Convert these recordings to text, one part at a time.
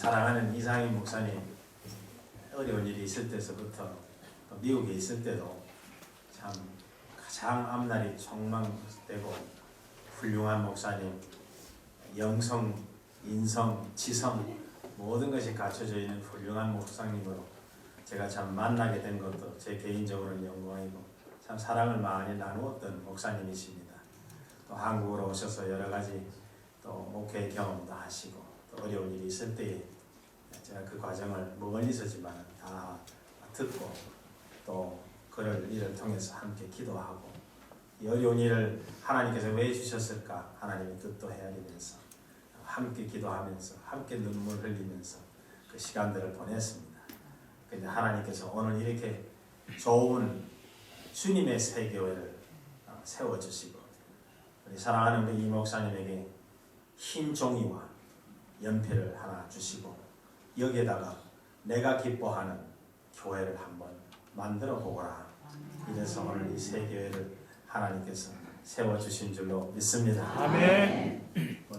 사랑하는 이상임 목사님, 어려운 일이 있을 때서부터 미국에 있을 때도 참 가장 앞날이 촉망되고 훌륭한 목사님, 영성, 인성, 지성 모든 것이 갖춰져 있는 훌륭한 목사님으로 제가 참 만나게 된 것도 제 개인적으로는 영광이고 참 사랑을 많이 나누었던 목사님이십니다. 또 한국으로 오셔서 여러 가지 또 목회 경험도 하시고 또 어려운 일이 있을 때에 제가 그 과정을 멀리서지만 다 듣고 또 그를 이를 통해서 함께 기도하고 이 어려운 일을 하나님께서 왜 주셨을까 하나님의 뜻도 헤아리면서 함께 기도하면서 함께 눈물 흘리면서 그 시간들을 보냈습니다. 근데 하나님께서 오늘 이렇게 좋은 주님의 새 교회를 세워주시고 우리 사랑하는 우리 이 목사님에게 흰 종이와 연필을 하나 주시고 여기에다가 내가 기뻐하는 교회를 한번 만들어 보거라. 이래서 오늘 이 새 교회를 하나님께서 세워주신 줄로 믿습니다. 아멘.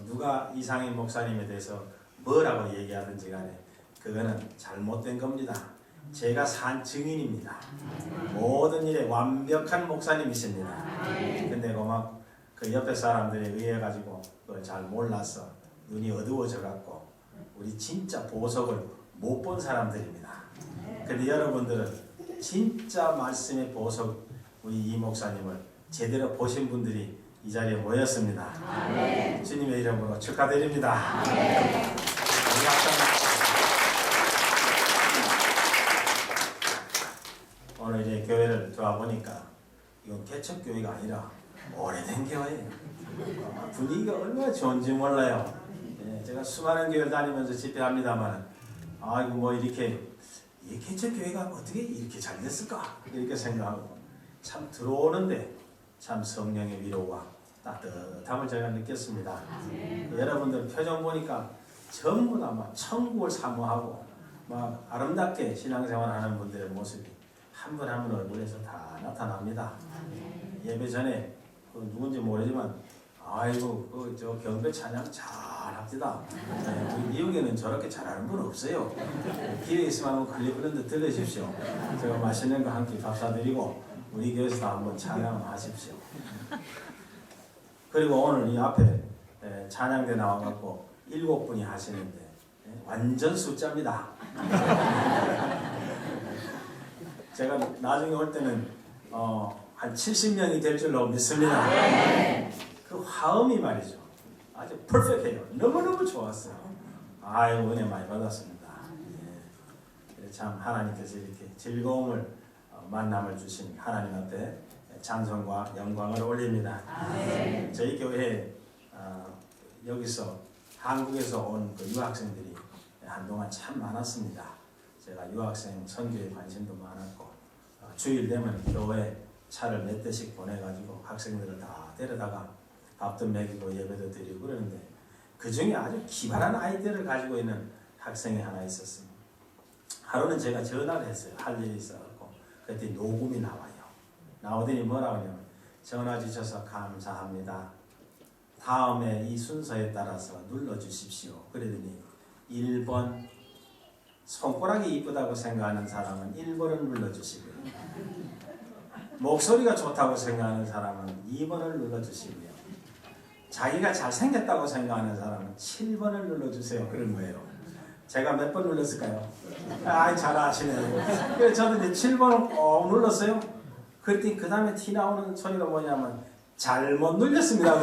누가 이상임 목사님에 대해서 뭐라고 얘기하든지 간에 그거는 잘못된 겁니다. 제가 산 증인입니다. 모든 일에 완벽한 목사님이십니다. 근데 그 옆에 사람들에 의해 가지고 그걸 잘 몰라서 눈이 어두워져 갖고 우리 진짜 보석을 못 본 사람들입니다. 근데 여러분들은 진짜 말씀의 보석 우리 이 목사님을 제대로 보신 분들이 이 자리에 모였습니다. 아멘. 주님의 이름으로 축하드립니다. 아멘. 오늘 이제 교회를 들어와 보니까 이건 개척교회가 아니라 오래된 교회예요. 분위기가 얼마나 좋은지 몰라요. 예, 제가 수많은 교회를 다니면서 집회합니다만 아이고 뭐 이렇게 이 개척교회가 어떻게 이렇게 잘 됐을까 이렇게 생각하고 참 들어오는데 참 성령의 위로와 따뜻함을 제가 느꼈습니다. 여러분들 표정 보니까 전부 다 막 천국을 사모하고 막 아름답게 신앙생활하는 분들의 모습이 한 분 한 분 얼굴에서 다 나타납니다. 예배 전에 누군지 모르지만 아이고 저 경배 찬양 잘합니다. 우리 미국에는 저렇게 잘하는 분 없어요. 기회 있으면 한번 클리블랜드 들으십시오. 제가 맛있는 거 한 끼 밥 사드리고 우리 교회에서도 한번 찬양하십시오. 그리고 오늘 이 앞에 찬양대 나와갖고 7분이 하시는데 완전 숫자입니다. 제가 나중에 올 때는 한 70명이 될 줄로 믿습니다. 그 화음이 말이죠. 아주 퍼펙트해요. 너무너무 좋았어요. 아유 은혜 많이 받았습니다. 예. 참 하나님께서 이렇게 즐거움을 만남을 주신 하나님 앞에 찬송과 영광을 올립니다. 아멘. 저희 교회에 여기서 한국에서 온 그 유학생들이 한동안 참 많았습니다. 제가 유학생 선교에 관심도 많았고 주일 되면 교회 차를 몇 대씩 보내가지고 학생들을 다 데려다가 밥도 먹이고 예배도 드리고 그러는데 그 중에 아주 기발한 아이디어를 가지고 있는 학생이 하나 있었습니다. 하루는 제가 전화를 했어요. 할 일이 있어갖고 그때 녹음이 나와요. 나오더니 뭐라고 하냐면 전화 주셔서 감사합니다. 다음에 이 순서에 따라서 눌러주십시오. 그러더니 1번 손가락이 이쁘다고 생각하는 사람은 1번을 눌러주시고요. 목소리가 좋다고 생각하는 사람은 2번을 눌러주시고요. 자기가 잘생겼다고 생각하는 사람은 7번을 눌러주세요. 그런 거예요. 제가 몇 번 눌렀을까요? 잘 아시네요. 그래서 저도 이제 7번을 꼭 눌렀어요. 그랬더니 그 다음에 티 나오는 소리가 뭐냐면 잘못 눌렸습니다.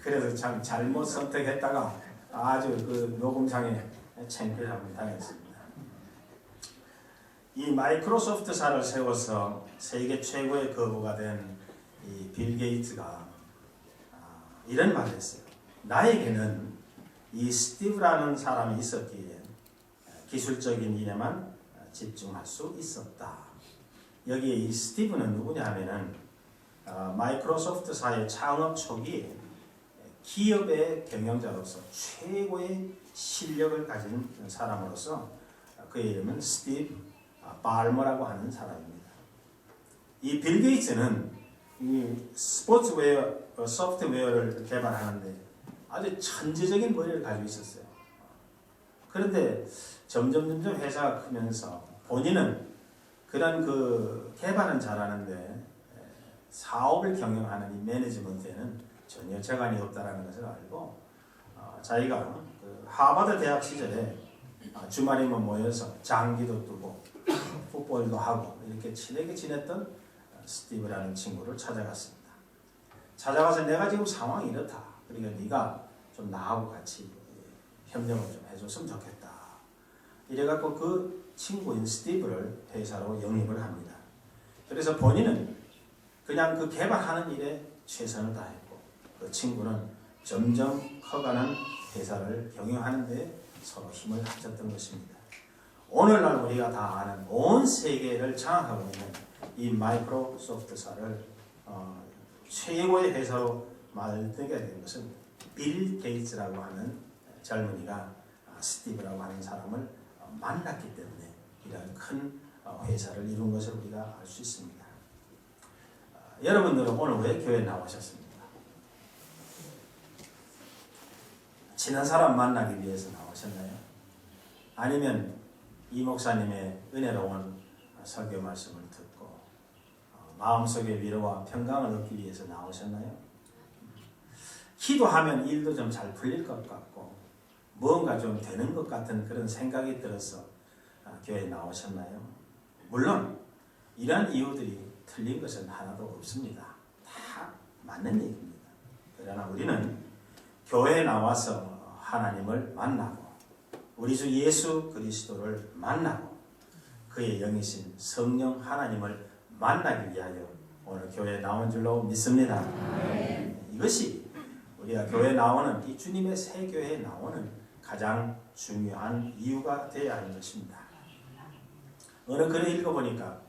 그래서 참 잘못 선택했다가 아주 그 녹음장에 창피함을 당했습니다. 이 마이크로소프트사를 세워서 세계 최고의 거부가 된 이 빌 게이츠가 이런 말을 했어요. 나에게는 이 스티브라는 사람이 있었기에 기술적인 일에만 집중할 수 있었다. 여기에 이 스티브는 누구냐 하면은 마이크로소프트사의 창업 초기에 기업의 경영자로서 최고의 실력을 가진 사람으로서 그의 이름은 스티브 발머라고 하는 사람입니다. 이 빌 게이츠는 이 스포츠웨어 소프트웨어를 개발하는데 아주 천재적인 머리를 가지고 있었어요. 그런데 점점 회사가 크면서 본인은 그런 그 개발은 잘하는데 사업을 경영하는 이 매니지먼트에는 전혀 재간이 없다라는 것을 알고 자기가 그 하버드 대학 시절에 주말이면 모여서 장기도 두고 풋볼도 하고 이렇게 친하게 지냈던 스티브라는 친구를 찾아갔습니다. 찾아가서 내가 지금 상황이 이렇다. 그러니까 네가 좀 나하고 같이 협력을 좀 해줬으면 좋겠다. 이래갖고 그 친구인 스티브를 회사로 영입을 합니다. 그래서 본인은 그냥 그 개발하는 일에 최선을 다했고 그 친구는 점점 커가는 회사를 경영하는 데 서로 힘을 합쳤던 것입니다. 오늘날 우리가 다 아는 온 세계를 장악하고 있는 이 마이크로소프트사를 최고의 회사로 만들게 된 것은 빌 게이츠라고 하는 젊은이가 스티브라고 하는 사람을 만났기 때문에 이런 큰 회사를 이룬 것을 우리가 알 수 있습니다. 여러분들은 오늘 왜 교회에 나오셨습니까? 친한 사람 만나기 위해서 나오셨나요? 아니면 이 목사님의 은혜로운 설교 말씀을 듣고 마음속의 위로와 평강을 얻기 위해서 나오셨나요? 기도하면 일도 좀 잘 풀릴 것 같고 뭔가 좀 되는 것 같은 그런 생각이 들어서 교회에 나오셨나요? 물론 이런 이유들이 틀린 것은 하나도 없습니다. 다 맞는 얘기입니다. 그러나 우리는 교회에 나와서 하나님을 만나고 우리 주 예수 그리스도를 만나고 그의 영이신 성령 하나님을 만나기 위하여 오늘 교회에 나온 줄로 믿습니다. 이것이 우리가 교회에 나오는 이 주님의 새 교회에 나오는 가장 중요한 이유가 되어야 하는 것입니다. 어느 글을 읽어보니까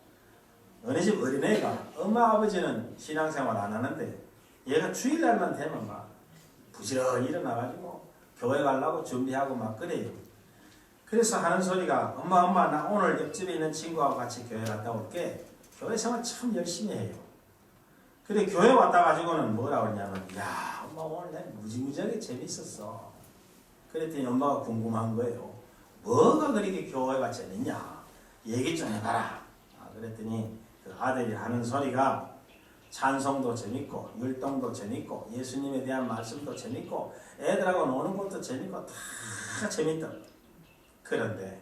어느 집 어린애가 엄마 아버지는 신앙생활 안 하는데 얘가 주일날만 되면 막 부지런히 일어나가지고 교회 가려고 준비하고 막 그래요. 그래서 하는 소리가 엄마 나 오늘 옆집에 있는 친구하고 같이 교회 갔다 올게. 교회 생활 참 열심히 해요. 근데 교회 왔다 가지고는 뭐라고 그러냐면 야 엄마 오늘 난 무지무지하게 재밌었어. 그랬더니 엄마가 궁금한 거예요. 뭐가 그렇게 교회가 재밌냐? 얘기 좀 해봐라. 그랬더니 그 아들이 하는 소리가 찬송도 재밌고 율동도 재밌고 예수님에 대한 말씀도 재밌고 애들하고 노는 것도 재밌고 다 재밌다. 그런데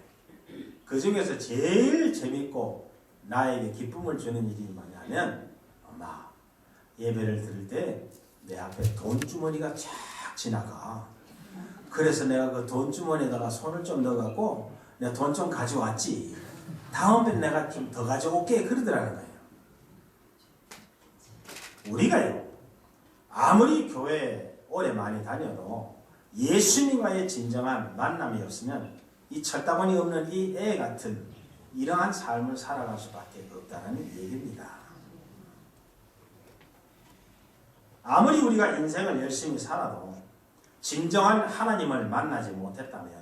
그 중에서 제일 재밌고 나에게 기쁨을 주는 일이 뭐냐면 엄마 예배를 드릴 때 내 앞에 돈주머니가 쫙 지나가. 그래서 내가 그 돈주머니에다가 손을 좀 넣어갖고 내가 돈 좀 가져왔지. 다음에 내가 좀 더 가져올게. 그러더라는 거예요. 우리가요 아무리 교회에 오래 많이 다녀도 예수님과의 진정한 만남이 없으면 이 철다보니 없는 이 애 같은 이러한 삶을 살아갈 수밖에 없다는 얘기입니다. 아무리 우리가 인생을 열심히 살아도 진정한 하나님을 만나지 못했다면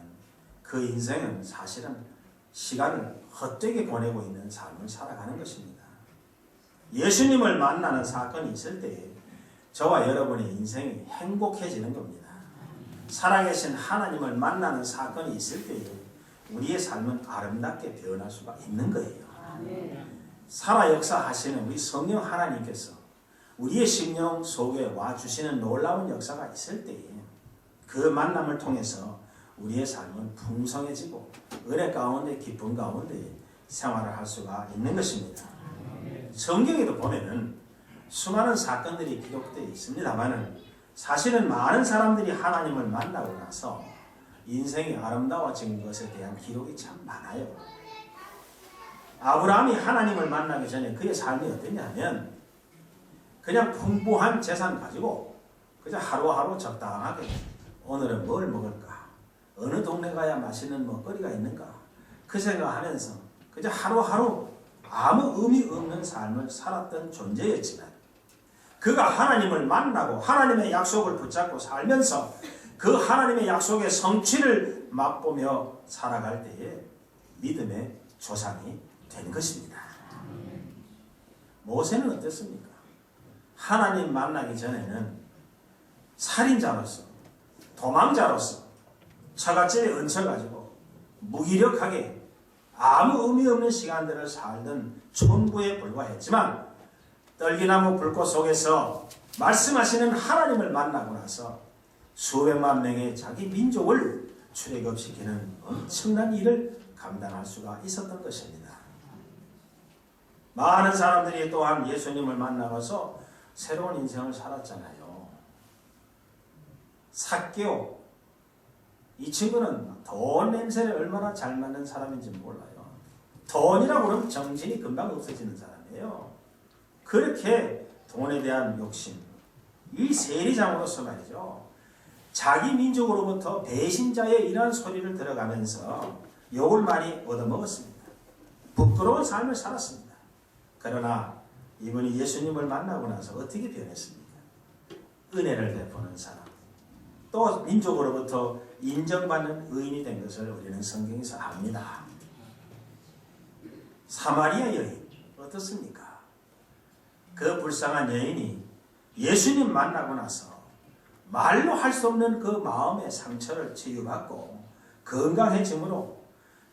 그 인생은 사실은 시간을 헛되게 보내고 있는 삶을 살아가는 것입니다. 예수님을 만나는 사건이 있을 때에 저와 여러분의 인생이 행복해지는 겁니다. 살아계신 하나님을 만나는 사건이 있을 때에 우리의 삶은 아름답게 변할 수가 있는 거예요. 살아 역사하시는 우리 성령 하나님께서 우리의 심령 속에 와주시는 놀라운 역사가 있을 때에 그 만남을 통해서 우리의 삶은 풍성해지고 은혜 가운데 기쁨 가운데 생활을 할 수가 있는 것입니다. 성경에도 보면은 수많은 사건들이 기록되어 있습니다만은 사실은 많은 사람들이 하나님을 만나고 나서 인생이 아름다워진 것에 대한 기록이 참 많아요. 아브라함이 하나님을 만나기 전에 그의 삶이 어땠냐면 그냥 풍부한 재산 가지고 그저 하루하루 적당하게 오늘은 뭘 먹을까? 어느 동네 가야 맛있는 먹거리가 있는가? 그 생각하면서 그저 하루하루 아무 의미 없는 삶을 살았던 존재였지만 그가 하나님을 만나고 하나님의 약속을 붙잡고 살면서 그 하나님의 약속의 성취를 맛보며 살아갈 때에 믿음의 조상이 된 것입니다. 모세는 어땠습니까? 하나님 만나기 전에는 살인자로서, 도망자로서 처갓집에 얹혀가지고 무기력하게 아무 의미 없는 시간들을 살던 촌부에 불과했지만, 떨기나무 불꽃 속에서 말씀하시는 하나님을 만나고 나서 수백만 명의 자기 민족을 출애굽시키는 엄청난 일을 감당할 수가 있었던 것입니다. 많은 사람들이 또한 예수님을 만나서 새로운 인생을 살았잖아요. 삭개오, 이 친구는 돈 냄새를 얼마나 잘 맡는 사람인지 몰라요. 돈이라고 그러면 정신이 금방 없어지는 사람이에요. 그렇게 돈에 대한 욕심, 이 세리장으로서 말이죠, 자기 민족으로부터 배신자의 이런 소리를 들어가면서 욕을 많이 얻어먹었습니다. 부끄러운 삶을 살았습니다. 그러나 이분이 예수님을 만나고 나서 어떻게 변했습니까? 은혜를 베푸는 사람, 또 민족으로부터 인정받는 의인이 된 것을 우리는 성경에서 압니다. 사마리아 여인 어떻습니까? 그 불쌍한 여인이 예수님 만나고 나서 말로 할 수 없는 그 마음의 상처를 치유받고 건강해짐으로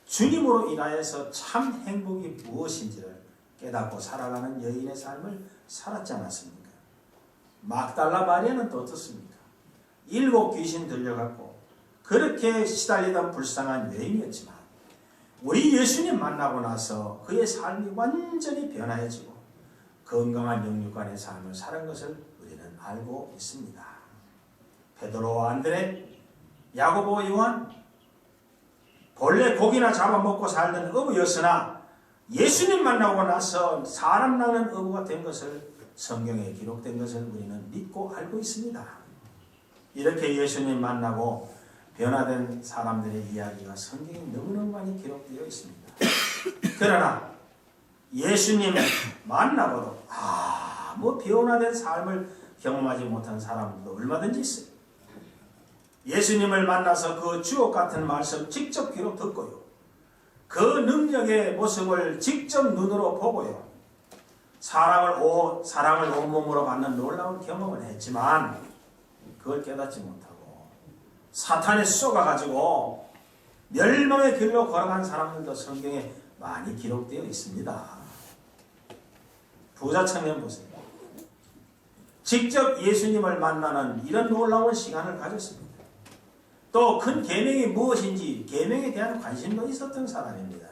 주님으로 인하여서 참 행복이 무엇인지를 깨닫고 살아가는 여인의 삶을 살았지 않았습니까? 막달라 마리아는 또 어떻습니까? 7 귀신 들려갖고 그렇게 시달리던 불쌍한 여인이었지만 우리 예수님 만나고 나서 그의 삶이 완전히 변화해지고 건강한 영육간의 삶을 살은 것을 우리는 알고 있습니다. 베드로와 안드레, 야고보, 요한, 본래 고기나 잡아먹고 살던 어부였으나 예수님 만나고 나서 사람 낳는 어부가 된 것을 성경에 기록된 것을 우리는 믿고 알고 있습니다. 이렇게 예수님 만나고 변화된 사람들의 이야기가 성경에 너무너무 많이 기록되어 있습니다. 그러나 예수님을 만나고도 아무 변화된 삶을 경험하지 못한 사람도 얼마든지 있어요. 예수님을 만나서 그 주옥 같은 말씀 직접 귀로 듣고요, 그 능력의 모습을 직접 눈으로 보고요, 사랑을 온몸으로 받는 놀라운 경험을 했지만 그걸 깨닫지 못하고 사탄에 쏘가가지고 멸망의 길로 걸어간 사람들도 성경에 많이 기록되어 있습니다. 부자 청년 보세요. 직접 예수님을 만나는 이런 놀라운 시간을 가졌습니다. 또 큰 계명이 무엇인지 계명에 대한 관심도 있었던 사람입니다.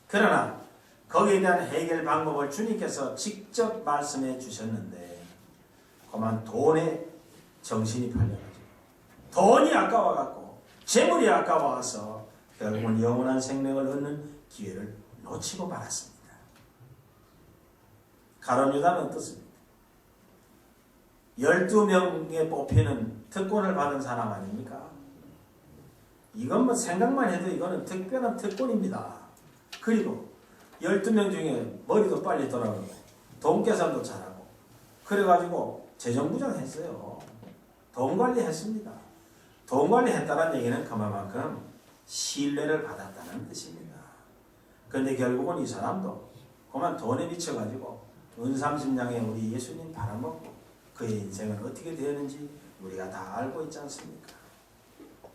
그러나 거기에 대한 해결 방법을 주님께서 직접 말씀해 주셨는데 그만 돈에 정신이 팔려가지고 돈이 아까워갖고 재물이 아까워서 결국은 영원한 생명을 얻는 기회를 놓치고 말았습니다. 가룟 유다는 어떻습니까? 12명에 뽑히는 특권을 받은 사람 아닙니까? 이건 뭐 생각만 해도 이거는 특별한 특권입니다. 그리고 12명 중에 머리도 빨리 돌아가고 돈 계산도 잘하고 그래가지고 재정부장 했어요. 돈 관리했습니다. 돈 관리했다는 얘기는 그만큼 신뢰를 받았다는 뜻입니다. 그런데 결국은 이 사람도 그만 돈에 미쳐가지고 은삼십냥에 우리 예수님 팔아먹고 그의 인생은 어떻게 되었는지 우리가 다 알고 있지 않습니까?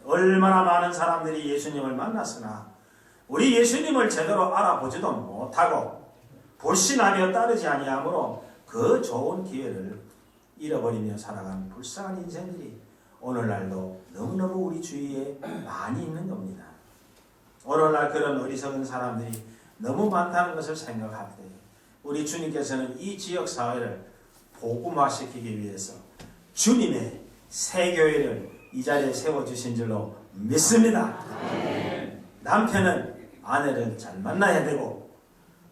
얼마나 많은 사람들이 예수님을 만났으나 우리 예수님을 제대로 알아보지도 못하고 불신하며 따르지 아니하므로 그 좋은 기회를 잃어버리며 살아간 불쌍한 인생들이 오늘날도 너무너무 우리 주위에 많이 있는 겁니다. 오늘날 그런 어리석은 사람들이 너무 많다는 것을 생각할 때 우리 주님께서는 이 지역 사회를 복음화시키기 위해서 주님의 새 교회를 이 자리에 세워주신 줄로 믿습니다. 남편은 아내를 잘 만나야 되고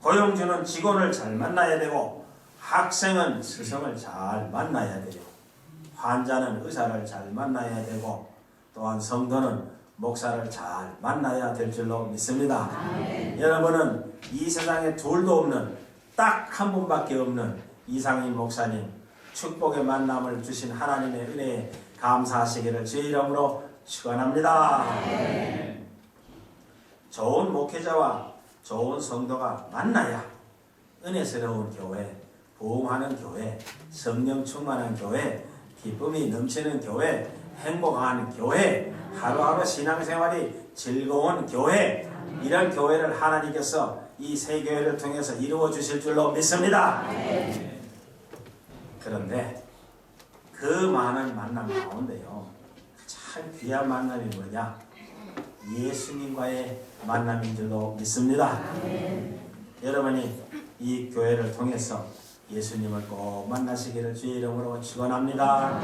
고용주는 직원을 잘 만나야 되고 학생은 스승을 잘 만나야 되고 환자는 의사를 잘 만나야 되고 또한 성도는 목사를 잘 만나야 될 줄로 믿습니다. 여러분은 이 세상에 둘도 없는 딱 한 분밖에 없는 이상인 목사님 축복의 만남을 주신 하나님의 은혜에 감사하시기를 주의 이름으로 축원합니다. 좋은 목회자와 좋은 성도가 만나야 은혜스러운 교회, 부흥하는 교회, 성령 충만한 교회, 기쁨이 넘치는 교회, 행복한 교회, 하루하루 신앙생활이 즐거운 교회, 이런 교회를 하나님께서 이 세 교회를 통해서 이루어 주실 줄로 믿습니다. 그런데 그 많은 만남 가운데요, 참 귀한 만남이 뭐냐? 예수님과의 만남인 줄로 믿습니다. 여러분이 이 교회를 통해서 예수님을 꼭 만나시기를 주의 이름으로 축원합니다.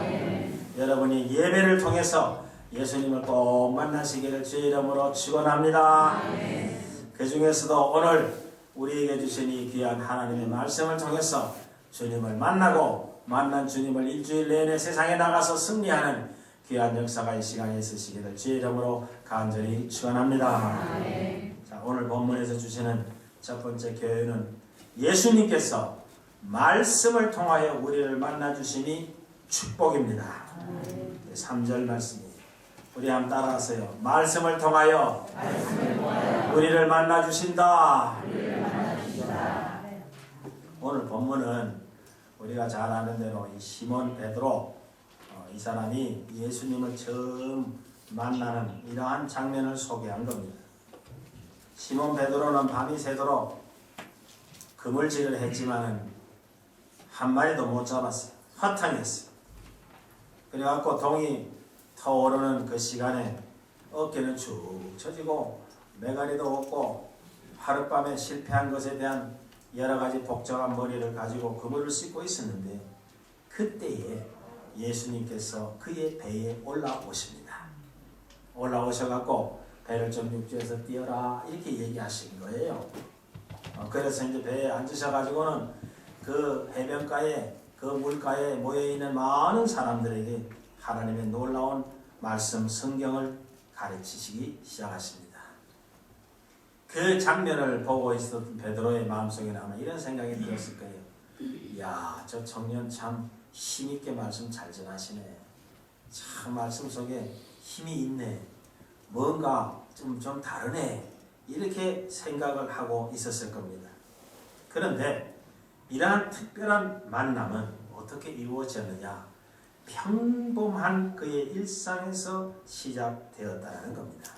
여러분이 예배를 통해서 예수님을 꼭 만나시기를 주의 이름으로 축원합니다. 그 중에서도 오늘 우리에게 주신 이 귀한 하나님의 말씀을 통해서 주님을 만나고 만난 주님을 일주일 내내 세상에 나가서 승리하는 귀한 역사가 이 시간에 있으시기를 주의 이름으로 간절히 축원합니다. 자, 오늘 본문에서 주시는 첫 번째 교훈은 예수님께서 말씀을 통하여 우리를 만나주시니 축복입니다. 3절 말씀입니다. 우리 한번 따라하세요. 말씀을 통하여 우리를 만나주신다. 오늘 본문은 우리가 잘 아는 대로 이 시몬 베드로, 이 사람이 예수님을 처음 만나는 이러한 장면을 소개한 겁니다. 시몬 베드로는 밤이 새도록 그물질을 했지만은 한 마리도 못 잡았어요. 허탕했어요. 그래갖고 동이 터오르는 그 시간에 어깨는 축 처지고 메가리도 없고 하룻밤에 실패한 것에 대한 여러 가지 복잡한 머리를 가지고 그물을 씻고 있었는데, 그때에 예수님께서 그의 배에 올라오십니다. 올라오셔갖고 배를 좀 육지에서 띄어라 이렇게 얘기하신 거예요. 그래서 이제 배에 앉으셔가지고는 그 해변가에, 그 물가에 모여있는 많은 사람들에게 하나님의 놀라운 말씀 성경을 가르치시기 시작하십니다. 그 장면을 보고 있었던 베드로의 마음속에는 아마 이런 생각이 들었을 거예요. 이야, 저 청년 참 힘있게 말씀 잘 전하시네. 참 말씀 속에 힘이 있네. 뭔가 좀 다르네. 이렇게 생각을 하고 있었을 겁니다. 그런데 이러한 특별한 만남은 어떻게 이루어졌느냐? 평범한 그의 일상에서 시작되었다는 겁니다.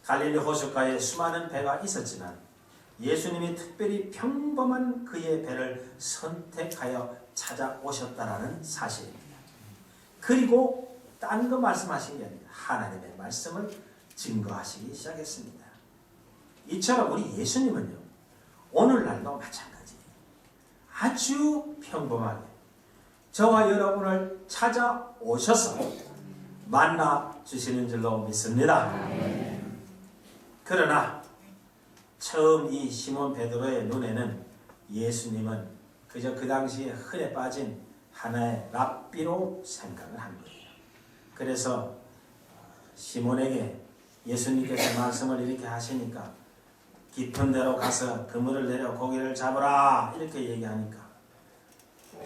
갈릴리 호숫가에 수많은 배가 있었지만 예수님이 특별히 평범한 그의 배를 선택하여 찾아오셨다는 사실입니다. 그리고 딴 거 말씀하신 게 아니라 하나님의 말씀을 증거하시기 시작했습니다. 이처럼 우리 예수님은요, 오늘날도 마찬가지예요. 아주 평범하게 저와 여러분을 찾아오셔서 만나 주시는 줄로 믿습니다. 그러나 처음 이 시몬 베드로의 눈에는 예수님은 그저 그 당시에 흔해 빠진 하나의 랍비로 생각을 한 거예요. 그래서 시몬에게 예수님께서 말씀을 이렇게 하시니까 깊은 데로 가서 그물을 내려 고기를 잡으라 이렇게 얘기하니까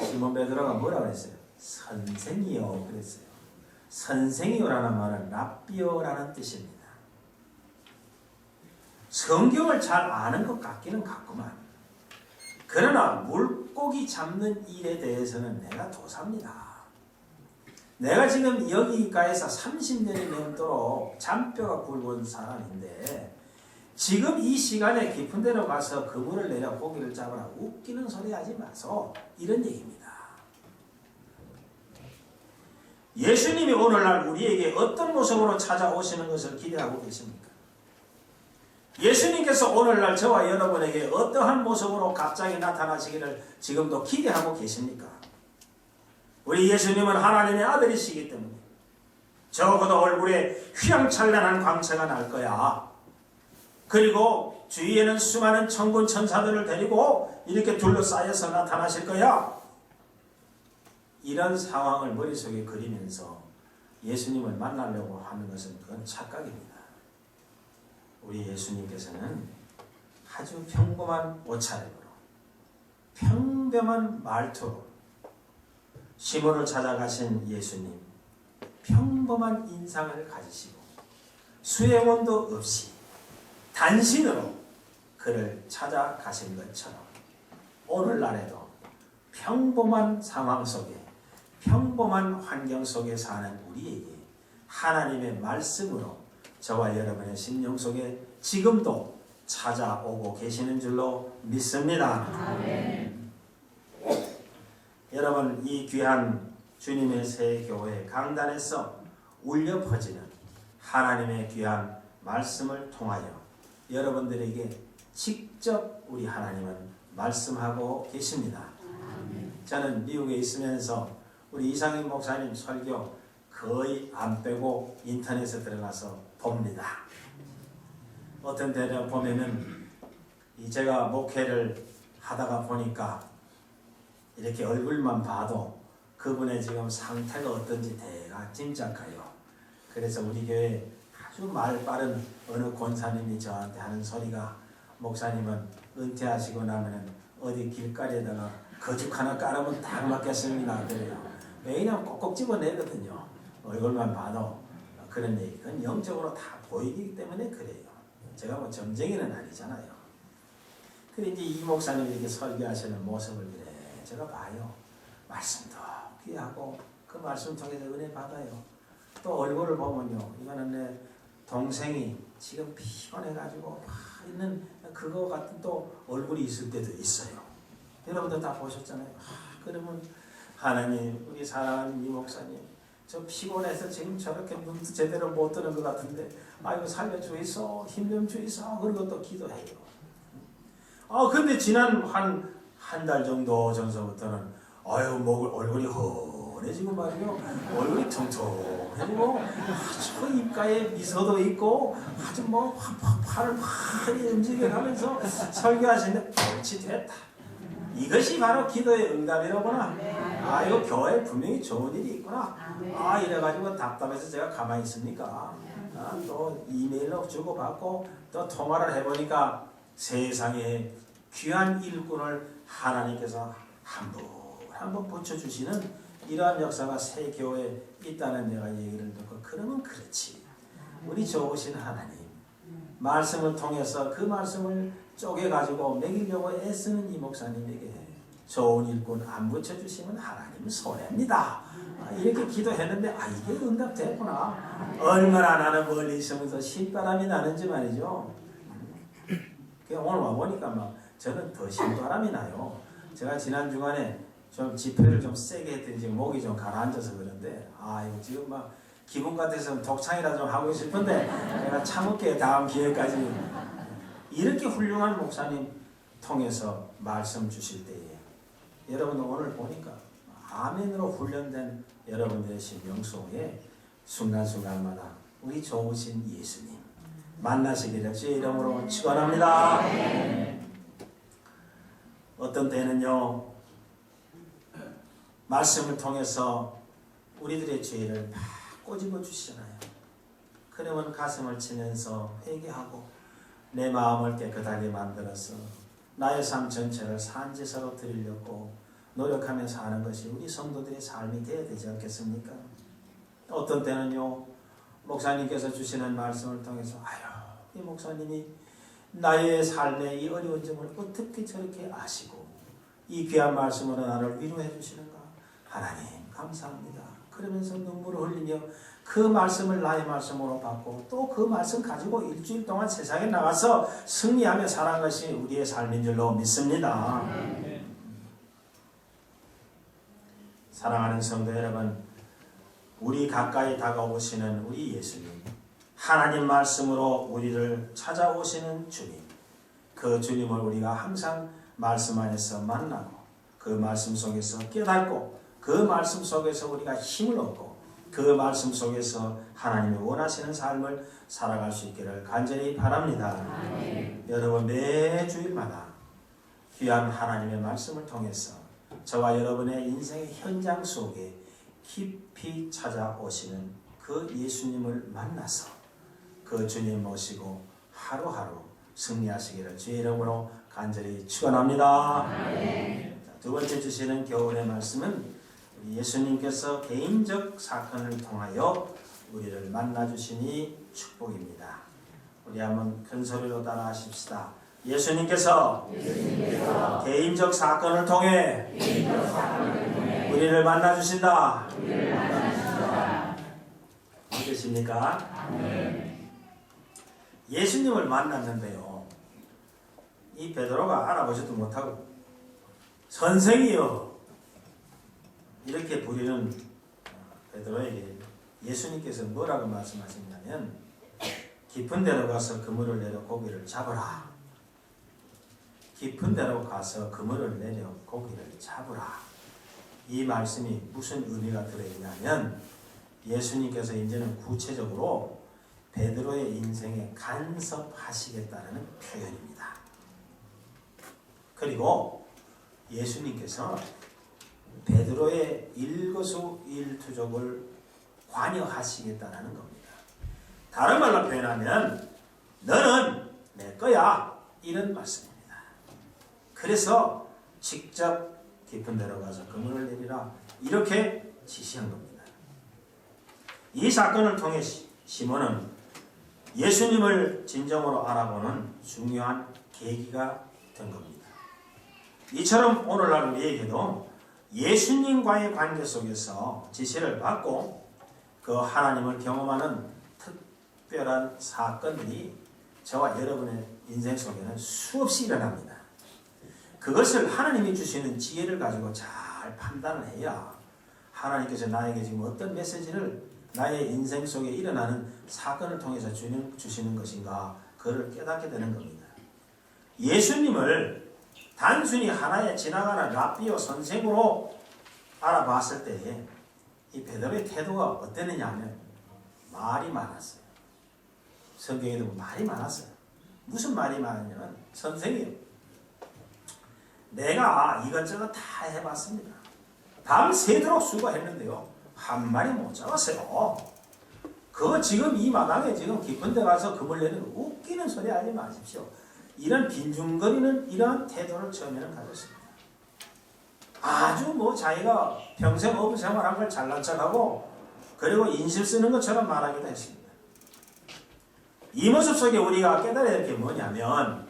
시몬 베드로가 뭐라고 그랬어요? 선생이요 그랬어요. 선생이요라는 말은 랍비요라는 뜻입니다. 성경을 잘 아는 것 같기는 같구만. 그러나 물고기 잡는 일에 대해서는 내가 도사입니다. 내가 지금 여기가에서 30년이 넘도록 잔뼈가 굵은 사람인데 지금 이 시간에 깊은 데로 가서 그물을 내려 고기를 잡으라 웃기는 소리 하지 마소. 이런 얘기입니다. 예수님이 오늘날 우리에게 어떤 모습으로 찾아오시는 것을 기대하고 계십니까? 예수님께서 오늘날 저와 여러분에게 어떠한 모습으로 갑자기 나타나시기를 지금도 기대하고 계십니까? 우리 예수님은 하나님의 아들이시기 때문에 적어도 얼굴에 휘황찬란한 광채가 날 거야. 그리고 주위에는 수많은 천군 천사들을 데리고 이렇게 둘러싸여서 나타나실 거야. 이런 상황을 머릿속에 그리면서 예수님을 만나려고 하는 것은 그건 착각입니다. 우리 예수님께서는 아주 평범한 옷차림으로 평범한 말투로 시몬을 찾아가신 예수님, 평범한 인상을 가지시고 수행원도 없이 단신으로 그를 찾아가신 것처럼 오늘날에도 평범한 상황 속에 평범한 환경 속에 사는 우리에게 하나님의 말씀으로 저와 여러분의 심령 속에 지금도 찾아오고 계시는 줄로 믿습니다. 아멘. 여러분, 이 귀한 주님의 새 교회 강단에서 울려 퍼지는 하나님의 귀한 말씀을 통하여 여러분들에게 직접 우리 하나님은 말씀하고 계십니다. 저는 미국에 있으면서 우리 이상희 목사님 설교 거의 안 빼고 인터넷에 들어가서 봅니다. 어떤 때는 보면은 제가 목회를 하다가 보니까 이렇게 얼굴만 봐도 그분의 지금 상태가 어떤지 대강 짐작해요. 그래서 우리 교회 아주 말 빠른 어느 권사님이 저한테 하는 소리가, 목사님은 은퇴하시고 나면은 어디 길가리에다가 거죽 하나 깔으면 딱 맞겠습니다. 그래요. 왜냐면 꼭꼭 집어내거든요. 얼굴만 봐도. 그런 얘기. 그건 영적으로 다 보이기 때문에 그래요. 제가 뭐 점쟁이는 아니잖아요. 그래 이제 이 목사님이 이렇게 설교하시는 모습을 그래 제가 봐요. 말씀도 귀하고 그 말씀 통해서 은혜 받아요. 또 얼굴을 보면요, 이거는 내 동생이 지금 피곤해가지고 막 있는 그거 같은 또 얼굴이 있을 때도 있어요. 여러분들 다 보셨잖아요. 그러면 하나님, 우리 사랑하는 이 목사님, 저 피곤해서 지금 저렇게 눈도 제대로 못 뜨는 것 같은데, 아이고 살려주이소, 힘 좀 주이소, 그리고 또 기도해요. 근데 지난 한 달 정도 전서부터는 얼굴이 헌해지고 말이요, 얼굴이 통통해지고 아주 입가에 미소도 있고 아주 뭐 팔을 많이 움직여가면서 설교하시는데 옳지 됐다. 이것이 바로 기도의 응답이라구나. 이거 교회에 분명히 좋은 일이 있구나. 이래가지고 답답해서 제가 가만히 있습니까? 또 이메일로 주고받고 또 통화를 해보니까 세상에 귀한 일꾼을 하나님께서 한 번 붙여주시는 이러한 역사가 새 교회에 있다는 내가 얘기를 듣고, 그러면 그렇지. 우리 좋으신 하나님 말씀을 통해서 그 말씀을 쪼개가지고 먹이려고 애쓰는 이 목사님에게 좋은 일꾼 안 붙여주시면 하나님은 손해입니다. 이렇게 기도했는데 이게 응답됐구나. 얼마나 나는 멀리 있으면서 신바람이 나는지 말이죠. 오늘 와보니까 막 저는 더 신바람이 나요. 제가 지난 주간에 좀 집회를 좀 세게 했더니 지금 목이 좀 가라앉아서 그런데 이거 지금 막 기분 같아서 독창이라 좀 하고 싶은데 내가 참을게. 다음 기회까지. 이렇게 훌륭한 목사님 통해서 말씀 주실 때에 여러분 오늘 보니까 아멘으로 훈련된 여러분들의 심령 속에 순간순간마다 우리 좋으신 예수님 만나시기를 주의 이름으로 축원합니다. 어떤 때는요, 말씀을 통해서 우리들의 죄를 막 꼬집어 주시잖아요. 그러면 가슴을 치면서 회개하고 내 마음을 깨끗하게 만들어서 나의 삶 전체를 산제사로 드리려고 노력하며 사는 것이 우리 성도들의 삶이 되어야 되지 않겠습니까? 어떤 때는요, 목사님께서 주시는 말씀을 통해서 이 목사님이 나의 삶의 이 어려운 점을 어떻게 저렇게 아시고 이 귀한 말씀으로 나를 위로해 주시는가. 하나님 감사합니다. 그러면서 눈물을 흘리며 그 말씀을 나의 말씀으로 받고 또 그 말씀 가지고 일주일 동안 세상에 나가서 승리하며 살아간 것이 우리의 삶인 줄로 믿습니다. 사랑하는 성도 여러분, 우리 가까이 다가오시는 우리 예수님, 하나님 말씀으로 우리를 찾아오시는 주님, 그 주님을 우리가 항상 말씀 안에서 만나고 그 말씀 속에서 깨닫고 그 말씀 속에서 우리가 힘을 얻고 그 말씀 속에서 하나님이 원하시는 삶을 살아갈 수 있기를 간절히 바랍니다. 여러분 매 주일마다 귀한 하나님의 말씀을 통해서 저와 여러분의 인생의 현장 속에 깊이 찾아오시는 그 예수님을 만나서 그 주님 모시고 하루하루 승리하시기를 주의 이름으로 간절히 축원합니다. 두 번째 주시는 교훈의 말씀은 예수님께서 개인적 사건을 통하여 우리를 만나주시니 축복입니다. 우리 한번 큰 소리로 따라하십시다. 예수님께서 개인적 사건을 통해 우리를 만나 주신다. 믿으십니까? 예수님을 만났는데요, 이 베드로가 알아보지도 못하고 선생이여 이렇게 부르는 베드로에게 예수님께서 뭐라고 말씀하셨냐면, 깊은 데로 가서 그물을 내려 고기를 잡으라. 깊은 데로 가서 그물을 내려 고기를 잡으라. 이 말씀이 무슨 의미가 들어있냐면, 예수님께서 이제는 구체적으로 베드로의 인생에 간섭하시겠다는 표현입니다. 그리고 예수님께서 베드로의 일거수일투족을 관여하시겠다는 겁니다. 다른 말로 표현하면 너는 내 거야, 이런 말씀입니다. 그래서 직접 깊은 데로 가서 그물을 내리라 이렇게 지시한 겁니다. 이 사건을 통해 시몬은 예수님을 진정으로 알아보는 중요한 계기가 된 겁니다. 이처럼 오늘날 우리에게도 예수님과의 관계 속에서 지시를 받고 그 하나님을 경험하는 특별한 사건들이 저와 여러분의 인생 속에는 수없이 일어납니다. 그것을 하나님이 주시는 지혜를 가지고 잘 판단을 해야 하나님께서 나에게 지금 어떤 메시지를 나의 인생 속에 일어나는 사건을 통해서 주시는 것인가, 그걸 깨닫게 되는 겁니다. 예수님을 단순히 하나의 지나가는 랍비요 선생으로 알아봤을 때 이 베드로의 태도가 어땠느냐 하면 말이 많았어요. 성경에도 말이 많았어요. 무슨 말이 많았냐면, 선생님, 내가 이것저것 다 해봤습니다. 밤새도록 수고했는데요, 한 마리 못 잡았어요. 그거 지금 이 마당에 지금 깊은 데 가서 그물 내는 웃기는 소리 하지 마십시오. 이런 빈중거리는 이러한 태도를 처음에는 가졌습니다. 아주 자기가 평생 어부 생활한 걸 잘난 척하고 그리고 인실 쓰는 것처럼 말하기도 했습니다. 이 모습 속에 우리가 깨달아야 될 게 뭐냐면,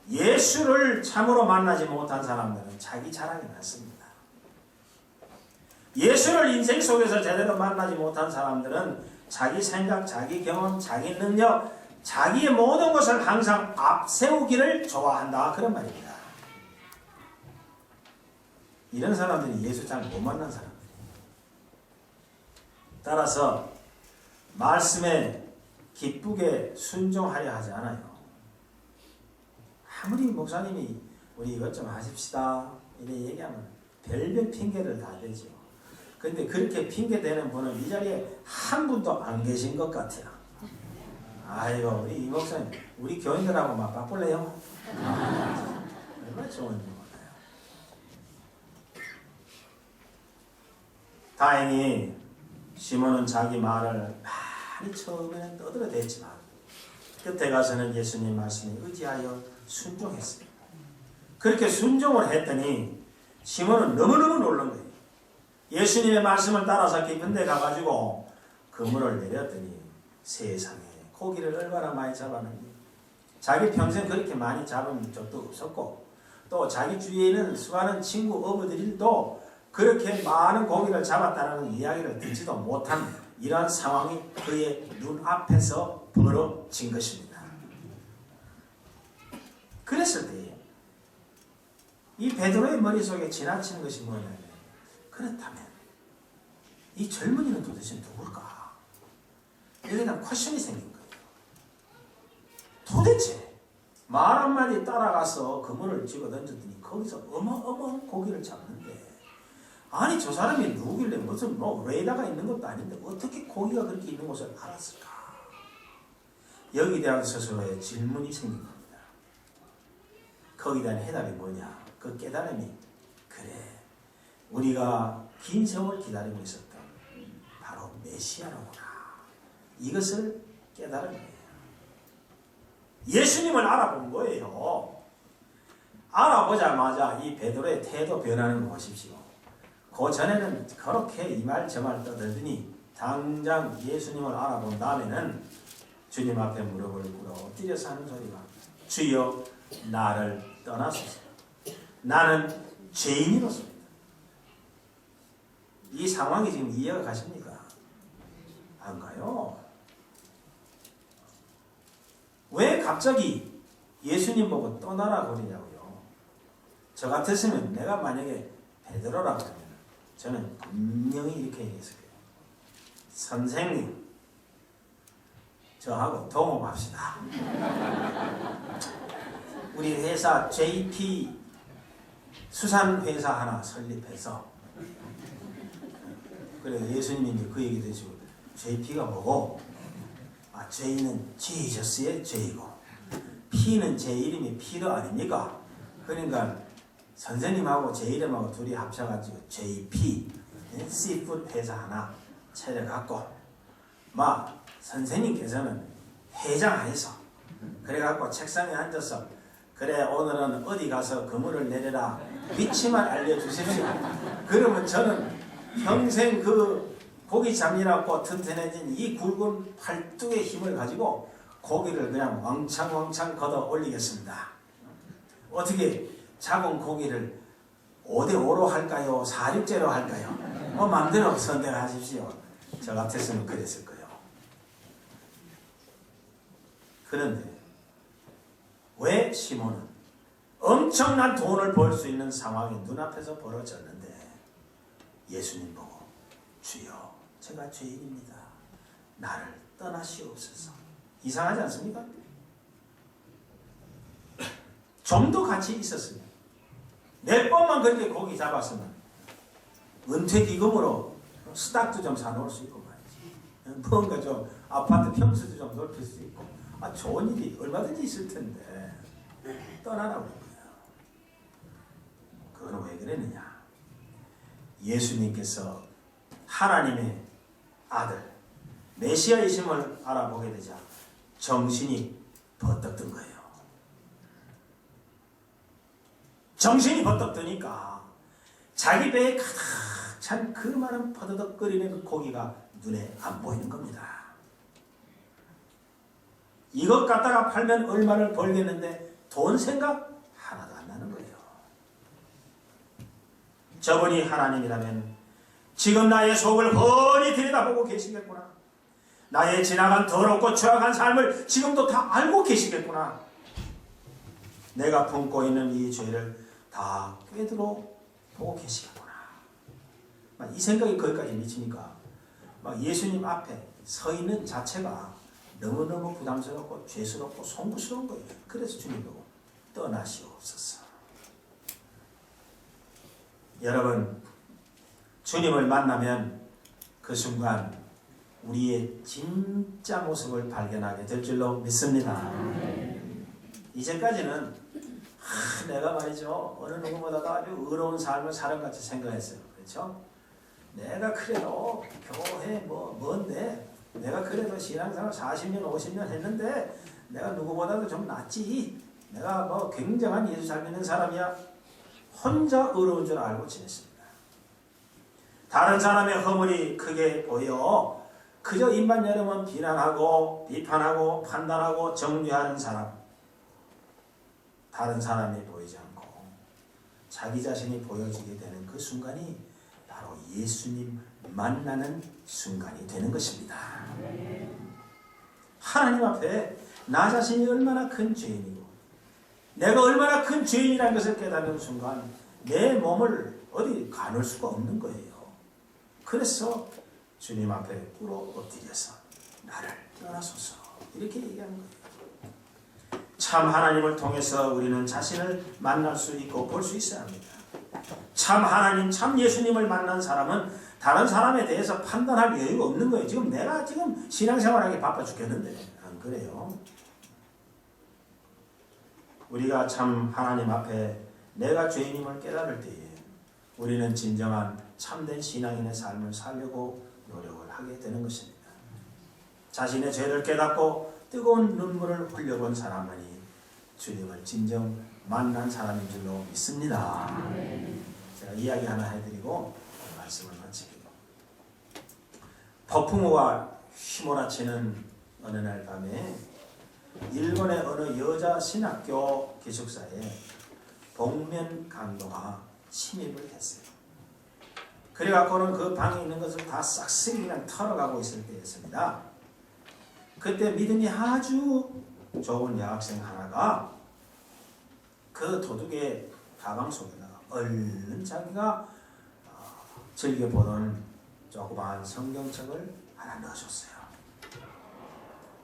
예수를 참으로 만나지 못한 사람들은 자기 자랑이 많습니다. 예수를 인생 속에서 제대로 만나지 못한 사람들은 자기 생각, 자기 경험, 자기 능력, 자기의 모든 것을 항상 앞세우기를 좋아한다, 그런 말입니다. 이런 사람들이 예수 잘 못 만난 사람들이에요. 따라서 말씀에 기쁘게 순종하려 하지 않아요. 아무리 목사님이 우리 이것 좀 하십시다 이렇게 얘기하면 별별 핑계를 다 대죠. 그런데 그렇게 핑계대는 분은 이 자리에 한 분도 안 계신 것 같아요. 아이고, 우리 이 목사님 우리 교인들하고 막 바꿀래요? 얼마나 좋은지 몰라요. 다행히 시몬은 자기 말을 많이 처음에는 떠들어댔지만 끝에 가서는 예수님 말씀에 의지하여 순종했습니다. 그렇게 순종을 했더니 시몬은 너무너무 놀란 거예요. 예수님의 말씀을 따라서 깊은 데 가가지고 그물을 내렸더니 세상에 고기를 얼마나 많이 잡았는지, 자기 평생 그렇게 많이 잡은 적도 없었고, 또 자기 주위에는 수많은 친구 어부들도 그렇게 많은 고기를 잡았다는 이야기를 듣지도 못한 이러한 상황이 그의 눈앞에서 벌어진 것입니다. 그랬을 때 이 베드로의 머릿속에 지나치는 것이 뭐냐면, 그렇다면 이 젊은이는 도대체 누굴까? 여기에 대한 퀘션이 생긴 거예요. 도대체 말 한마디 따라가서 그물을 집어 던졌더니 거기서 어마어마한 고기를 잡는데, 아니 저 사람이 누구길래 무슨 레이더가 있는 것도 아닌데 어떻게 고기가 그렇게 있는 곳을 알았을까? 여기에 대한 스스로의 질문이 생긴 겁니다. 거기에 대한 해답이 뭐냐? 그 깨달음이, 그래, 우리가 긴 세월 기다리고 있었던 바로 메시아로구나, 이것을 깨달은 거예요. 예수님을 알아본 거예요. 알아보자마자 이 베드로의 태도 변하는 거 보십시오. 그 전에는 그렇게 이 말 저 말 떠들더니 당장 예수님을 알아본 다음에는 주님 앞에 무릎을 꿇어 엎드려서 하는 소리가, 주여 나를 떠나소서, 나는 죄인이로소이다. 상황이 지금 이해가 가십니까? 안 가요. 왜 갑자기 예수님 보고 떠나라 그러냐고요. 저 같았으면 내가 만약에 베드로라고 하면 저는 분명히 이렇게 얘기했을 거예요. 선생님, 저하고 동업합시다. 우리 회사 JP 수산회사 하나 설립해서, 그래 예수님이 이제 그 얘기 되시고, JP가 뭐고? J는 지저스의 J고 P는 제 이름이 피도 아닙니까? 그러니까 선생님하고 제 이름하고 둘이 합쳐가지고 JP 씨푸드 회사 하나 차려갖고 막 선생님께서는 회장하셔서 그래갖고 책상에 앉아서 그래 오늘은 어디 가서 그물을 내려라 위치만 알려주십시오. 그러면 저는 평생 그 고기 잡느라고 튼튼해진 이 굵은 팔뚝의 힘을 가지고 고기를 그냥 왕창왕창 걷어 올리겠습니다. 어떻게 잡은 고기를 5대5로 할까요? 4-6제로 할까요? 마음대로 선택하십시오. 저 같았으면 그랬을 거예요. 그런데 왜 시몬은 엄청난 돈을 벌 수 있는 상황이 눈앞에서 벌어졌는데 예수님 보고 주여 제가 죄인입니다. 나를 떠나시옵소서. 이상하지 않습니까? 좀 더 같이 있었으면 몇 번만 그렇게 고기 잡았으면 은퇴기금으로 스탁도 좀 사놓을 수 있고 말이지. 뭔가 좀 아파트 평수도 좀 넓힐 수 있고 좋은 일이 얼마든지 있을 텐데 떠나라고 그런 거야. 그건 왜 그랬느냐? 예수님께서 하나님의 아들 메시아이심을 알아보게 되자 정신이 번뜩 든 거예요. 정신이 번뜩 드니까 자기 배에 가득 찬 그 많은 퍼더덕거리는 그 고기가 눈에 안 보이는 겁니다. 이것 갖다가 팔면 얼마를 벌겠는데 돈 생각 하나도 안 나는 거예요. 저분이 하나님이라면 지금 나의 속을 훤히 들여다보고 계시겠구나. 나의 지나간 더럽고 추악한 삶을 지금도 다 알고 계시겠구나. 내가 품고 있는 이 죄를 다 꿰들어 보고 계시겠구나. 이 생각이 거기까지 미치니까 막 예수님 앞에 서 있는 자체가 너무너무 부담스럽고 죄스럽고 송구스러운 거예요. 그래서 주님 보고 떠나시옵소서. 여러분, 주님을 만나면 그 순간 우리의 진짜 모습을 발견하게 될 줄로 믿습니다. 이제까지는 내가 말이죠 어느 누구보다도 아주 의로운 삶을 사람같이 생각했어요. 그렇죠? 내가 그래도 교회 뭔데 내가 그래도 신앙생활 40년 50년 했는데 내가 누구보다도 좀 낫지. 내가 굉장한 예수 잘 믿는 사람이야. 혼자 의로운 줄 알고 지냈습니다. 다른 사람의 허물이 크게 보여 그저 입만 열으면 비난하고 비판하고 판단하고 정죄하는 사람. 다른 사람이 보이지 않고 자기 자신이 보여지게 되는 그 순간이 바로 예수님 만나는 순간이 되는 것입니다. 하나님 앞에 나 자신이 얼마나 큰 죄인이고 내가 얼마나 큰 죄인이라는 것을 깨닫는 순간 내 몸을 어디 가눌 수가 없는 거예요. 그래서 주님 앞에 꿇어 엎드려서 나를 떠나소서 이렇게 얘기하는 거예요. 참 하나님을 통해서 우리는 자신을 만날 수 있고 볼 수 있어야 합니다. 참 하나님, 참 예수님을 만난 사람은 다른 사람에 대해서 판단할 여유가 없는 거예요. 지금 내가 신앙생활하기 바빠 죽겠는데 안 그래요? 우리가 참 하나님 앞에 내가 죄인임을 깨달을 때에 우리는 진정한 참된 신앙인의 삶을 살려고 노력을 하게 되는 것입니다. 자신의 죄를 깨닫고 뜨거운 눈물을 흘려본 사람만이 주님을 진정 만난 사람인 줄로 믿습니다. 제가 이야기 하나 해드리고 말씀을 마치기로. 폭풍우가 휘몰아치는 어느 날 밤에 일본의 어느 여자 신학교 기숙사에 복면 강도가 침입을 했어요. 그래갖고는 그 방에 있는 것을 다 싹쓸이 그냥 털어가고 있을 때였습니다. 그때 믿음이 아주 좋은 여학생 하나가 그 도둑의 가방 속에다가 얼른 자기가 즐겨보던 조그마한 성경책을 하나 넣어줬어요.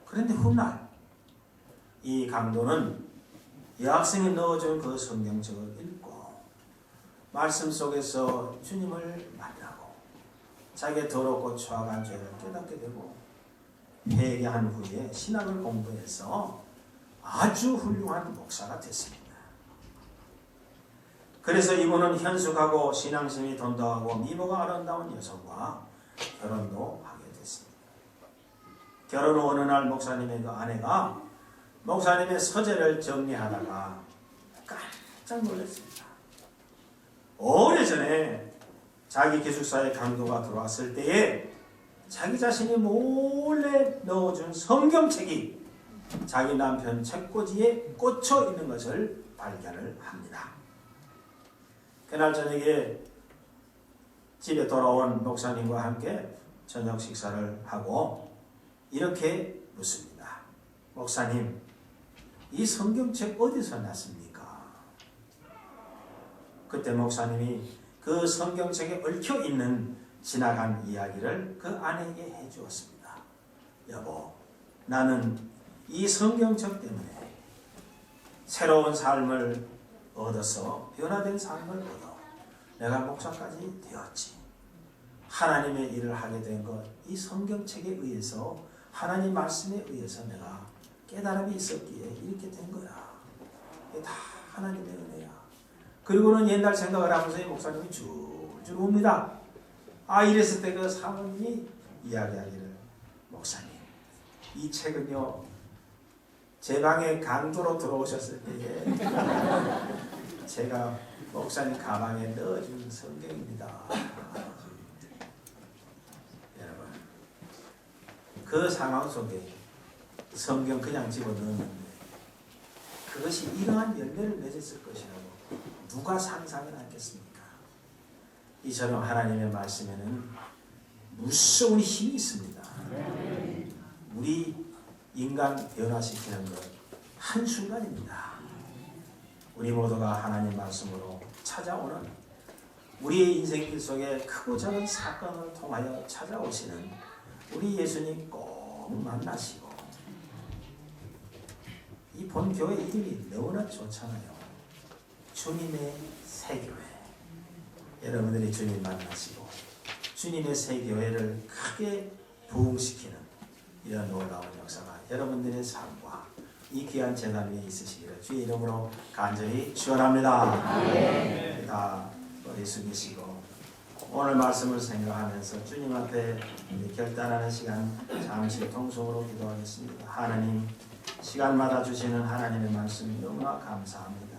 그런데 훗날 이 강도는 여학생이 넣어준 그 성경책을 읽고 말씀 속에서 주님을 만나고 자기의 더럽고 추악한 죄를 깨닫게 되고 회개한 후에 신학을 공부해서 아주 훌륭한 목사가 됐습니다. 그래서 이분은 현숙하고 신앙심이 돈독하고 미모가 아름다운 여성과 결혼도 하게 됐습니다. 결혼 후 어느 날 목사님의 그 아내가 목사님의 서재를 정리하다가 깜짝 놀랐습니다. 오래전에 자기 기숙사에 강도가 들어왔을 때에 자기 자신이 몰래 넣어준 성경책이 자기 남편 책꽂이에 꽂혀 있는 것을 발견을 합니다. 그날 저녁에 집에 돌아온 목사님과 함께 저녁 식사를 하고 이렇게 묻습니다. 목사님, 이 성경책 어디서 났습니까? 그때 목사님이 그 성경책에 얽혀있는 지나간 이야기를 그 아내에게 해주었습니다. 여보, 나는 이 성경책 때문에 새로운 삶을 얻어서 변화된 삶을 얻어 내가 목사까지 되었지. 하나님의 일을 하게 된 것, 이 성경책에 의해서 하나님 말씀에 의해서 내가 깨달음이 있었기에 이렇게 된 거야. 이게 다 하나님의 은혜야. 그리고는 옛날 생각을 하면서 이 목사님이 줄줄 옵니다. 이랬을 때 그 사모님이 이야기하기를, 목사님, 이 책은요 제 방에 강도로 들어오셨을 때에 제가 목사님 가방에 넣어준 성경입니다. 여러분, 그 상황 속에 성경 그냥 집어넣었는데 그것이 이러한 열매를 맺었을 것이라고 누가 상상을 하겠습니까? 이처럼 하나님의 말씀에는 무서운 힘이 있습니다. 우리 인간 변화시키는 것 한순간입니다. 우리 모두가 하나님 말씀으로 찾아오는 우리의 인생길 속에 크고 작은 사건을 통하여 찾아오시는 우리 예수님 꼭 만나시고, 이 본교회 이름이 너무나 좋잖아요. 주님의 새교회. 여러분들이 주님 만나시고 주님의 새교회를 크게 부흥시키는 이런 놀라운 역사가 여러분들의 삶과 이 귀한 재단 위에 있으시기를 주의 이름으로 간절히 축원합니다. 다 머리 숙이시고 오늘 말씀을 생각하면서 주님 앞에 결단하는 시간 잠시 통성으로 기도하겠습니다. 하나님, 시간마다 주시는 하나님의 말씀 너무나 감사합니다.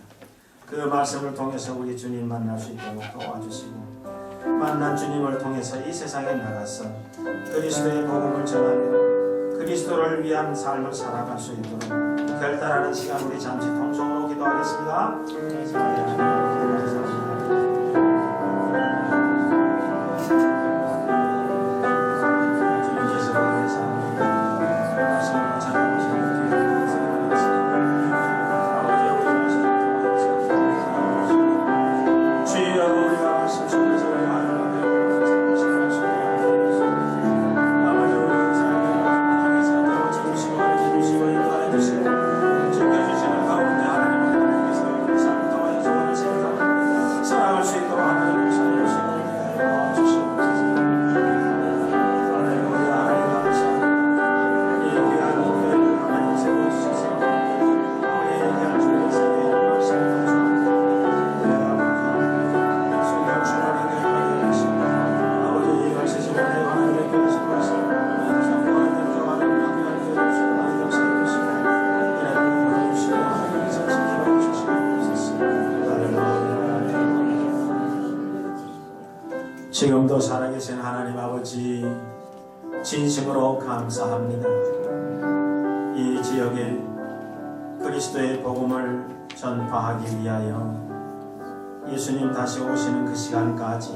그 말씀을 통해서 우리 주님 만날 수 있도록 도와주시고, 만난 주님을 통해서 이 세상에 나가서 그리스도의 복음을 전하며 그리스도를 위한 삶을 살아갈 수 있도록 결단하는 시간 우리 잠시 통성으로 기도하겠습니다. 지금도 살아계신 하나님 아버지, 진심으로 감사합니다. 이 지역에 그리스도의 복음을 전파하기 위하여 예수님 다시 오시는 그 시간까지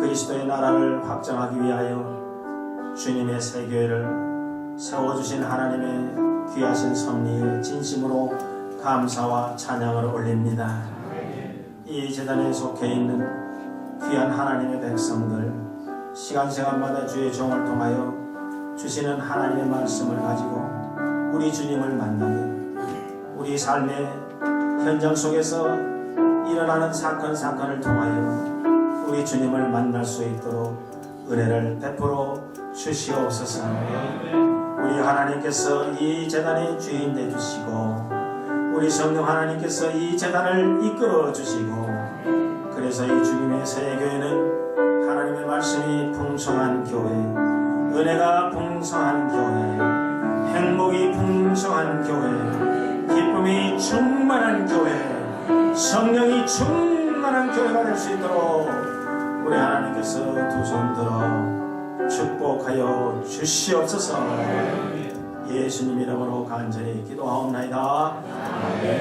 그리스도의 나라를 확장하기 위하여 주님의 새 교회를 세워주신 하나님의 귀하신 섭리에 진심으로 감사와 찬양을 올립니다. 이 제단에 속해 있는 귀한 하나님의 백성들, 시간마다 주의 종을 통하여 주시는 하나님의 말씀을 가지고 우리 주님을 만나게, 우리 삶의 현장 속에서 일어나는 사건을 통하여 우리 주님을 만날 수 있도록 은혜를 베풀어 주시옵소서. 우리 하나님께서 이 제단의 주인 되주시고 우리 성령 하나님께서 이 제단을 이끌어 주시고, 그래서 이 주님의 새 교회는 하나님의 말씀이 풍성한 교회, 은혜가 풍성한 교회, 행복이 풍성한 교회, 기쁨이 충만한 교회, 성령이 충만한 교회가 될 수 있도록 우리 하나님께서 두 손 들어 축복하여 주시옵소서. 예수님 이름으로 간절히 기도하옵나이다. 아멘.